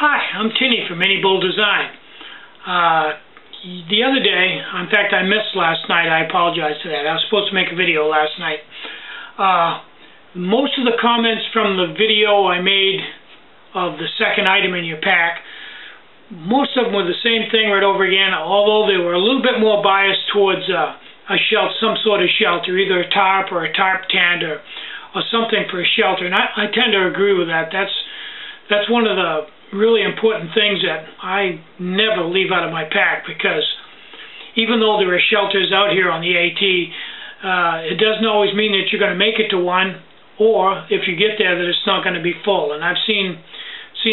Hi, I'm Tinny from Mini Bull Design. The other day, in fact I missed last night, I apologize for that. I was supposed to make a video last night. Most of the comments from the video I made of the second item in your pack, most of them were the same thing right over again, although they were a little bit more biased towards a shelter, some sort of shelter, either a tarp or a tarp tent or something for a shelter. And I tend to agree with that. That's one of the really important things that I never leave out of my pack, because even though there are shelters out here on the AT, it doesn't always mean that you're going to make it to one, or if you get there that it's not going to be full. And I've seen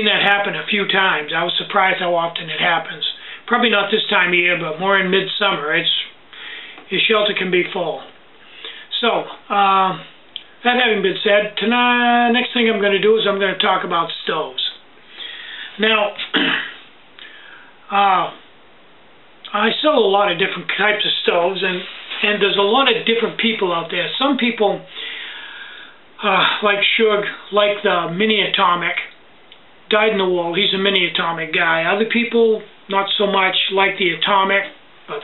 that happen a few times. I was surprised how often it happens. Probably not this time of year, but more in midsummer. Your shelter can be full. So, that having been said, tonight, next thing I'm going to do is I'm going to talk about stoves. Now, I sell a lot of different types of stoves, and there's a lot of different people out there. Some people, like Shug, like the Mini Atomic, dyed-in-the-wool, he's a Mini Atomic guy. Other people, not so much, like the Atomic, but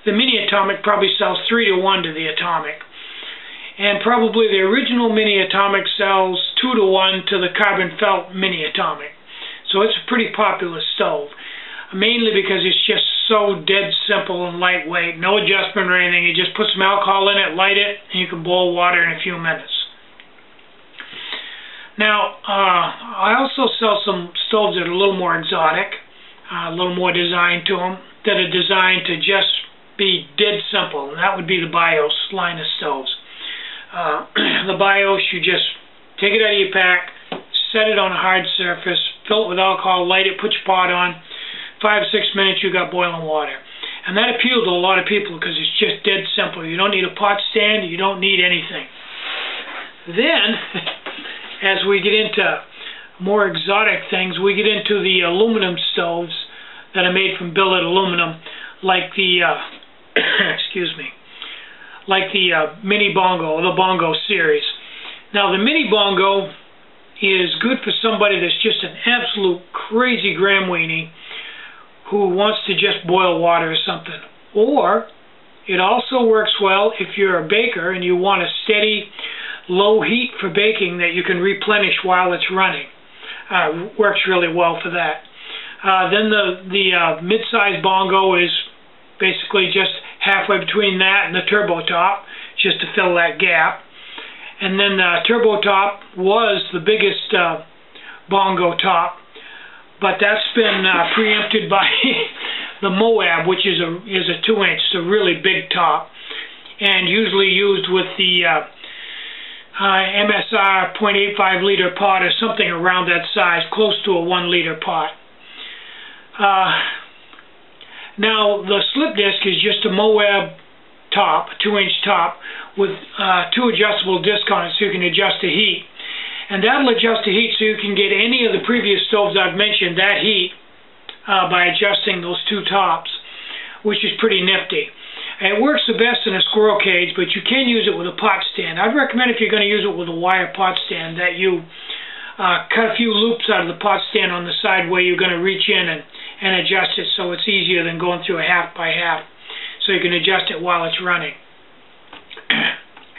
the Mini Atomic probably sells 3 to 1 to the Atomic. And probably the original Mini Atomic sells 2 to 1 to the Carbon Felt Mini Atomic. So it's a pretty popular stove, mainly because it's just so dead simple and lightweight, no adjustment or anything. You just put some alcohol in it, light it, and you can boil water in a few minutes. Now, I also sell some stoves that are a little more exotic, a little more designed to them, that are designed to just be dead simple, and that would be the BIOS line of stoves. The BIOS, you just take it out of your pack, set it on a hard surface, fill it with alcohol, light it, put your pot on, 5 or 6 minutes you got boiling water. And that appeals to a lot of people because it's just dead simple. You don't need a pot stand, you don't need anything. Then, as we get into more exotic things, we get into the aluminum stoves that are made from billet aluminum, like the, excuse me, like the Mini Bongo, or the Bongo series. Now the Mini Bongo is good for somebody that's just an absolute crazy gram weenie who wants to just boil water or something. Or it also works well if you're a baker and you want a steady low heat for baking that you can replenish while it's running. Works really well for that. Then the mid-size Bongo is basically just halfway between that and the turbo top, just to fill that gap. And then the turbo top was the biggest Bongo top, but that's been preempted by the Moab, which is a 2-inch, it's a really big top, and usually used with the MSR 0.85 liter pot or something around that size, close to a 1 liter pot. Now the slip disc is just a Moab top, a 2-inch top, with 2 adjustable discs on it so you can adjust the heat. And that'll adjust the heat so you can get any of the previous stoves I've mentioned, that heat, by adjusting those 2 tops, which is pretty nifty. And it works the best in a squirrel cage, but you can use it with a pot stand. I'd recommend, if you're going to use it with a wire pot stand, that you cut a few loops out of the pot stand on the side where you're going to reach in and adjust it, so it's easier than going through a half by half, so you can adjust it while it's running.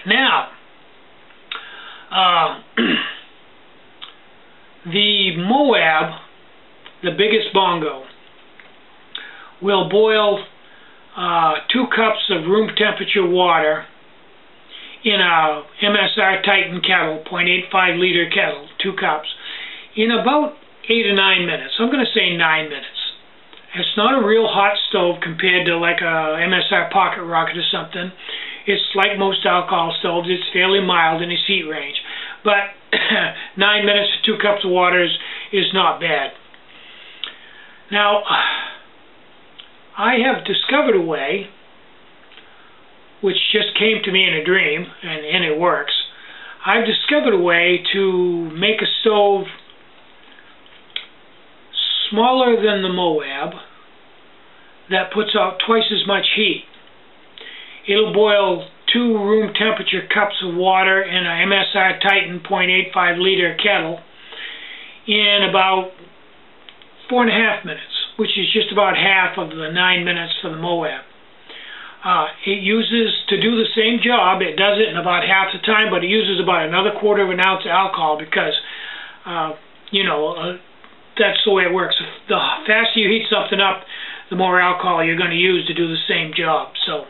Now, the Moab, the biggest Bongo, will boil 2 cups of room temperature water in a MSR Titan kettle, 0.85 liter kettle, 2 cups, in about 8 or 9 minutes. I'm going to say 9 minutes. It's not a real hot stove compared to like a MSR Pocket Rocket or something. It's like most alcohol stoves. It's fairly mild in its heat range. But 9 minutes for 2 cups of water is not bad. Now, I have discovered a way, which just came to me in a dream, and it works. I've discovered a way to make a stove smaller than the Moab that puts out twice as much heat. It'll boil 2 room temperature cups of water in a MSR Titan 0.85 liter kettle in about 4.5 minutes, which is just about half of the 9 minutes for the Moab. It uses, to do the same job, it does it in about half the time, but it uses about another 1/4 ounce of alcohol because, that's the way it works. The faster you heat something up, the more alcohol you're going to use to do the same job. So,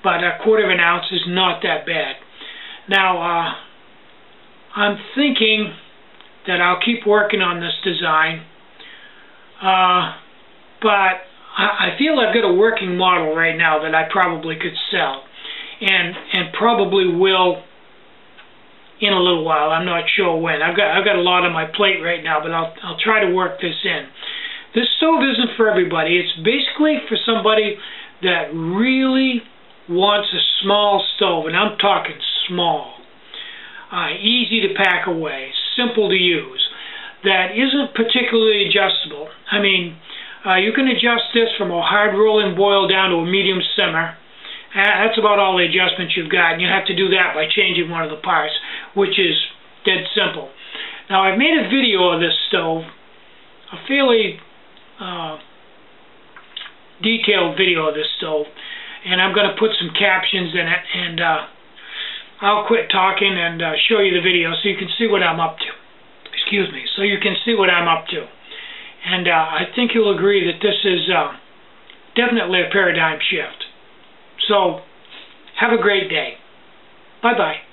but 1/4 ounce is not that bad. Now, I'm thinking that I'll keep working on this design, but I feel I've got a working model right now that I probably could sell, and probably will in a little while. I'm not sure when. I've got a lot on my plate right now, but I'll try to work this in. This stove isn't for everybody. It's basically for somebody that really wants a small stove, and I'm talking small, easy to pack away, simple to use, that isn't particularly adjustable. I mean, you can adjust this from a hard rolling boil down to a medium simmer. That's about all the adjustments you've got, and you have to do that by changing one of the parts, which is dead simple. Now, I've made a video of this stove, a fairly detailed video of this stove, and I'm going to put some captions in it, and I'll quit talking and show you the video so you can see what I'm up to. Excuse me, so you can see what I'm up to. And I think you'll agree that this is definitely a paradigm shift. So, have a great day. Bye-bye.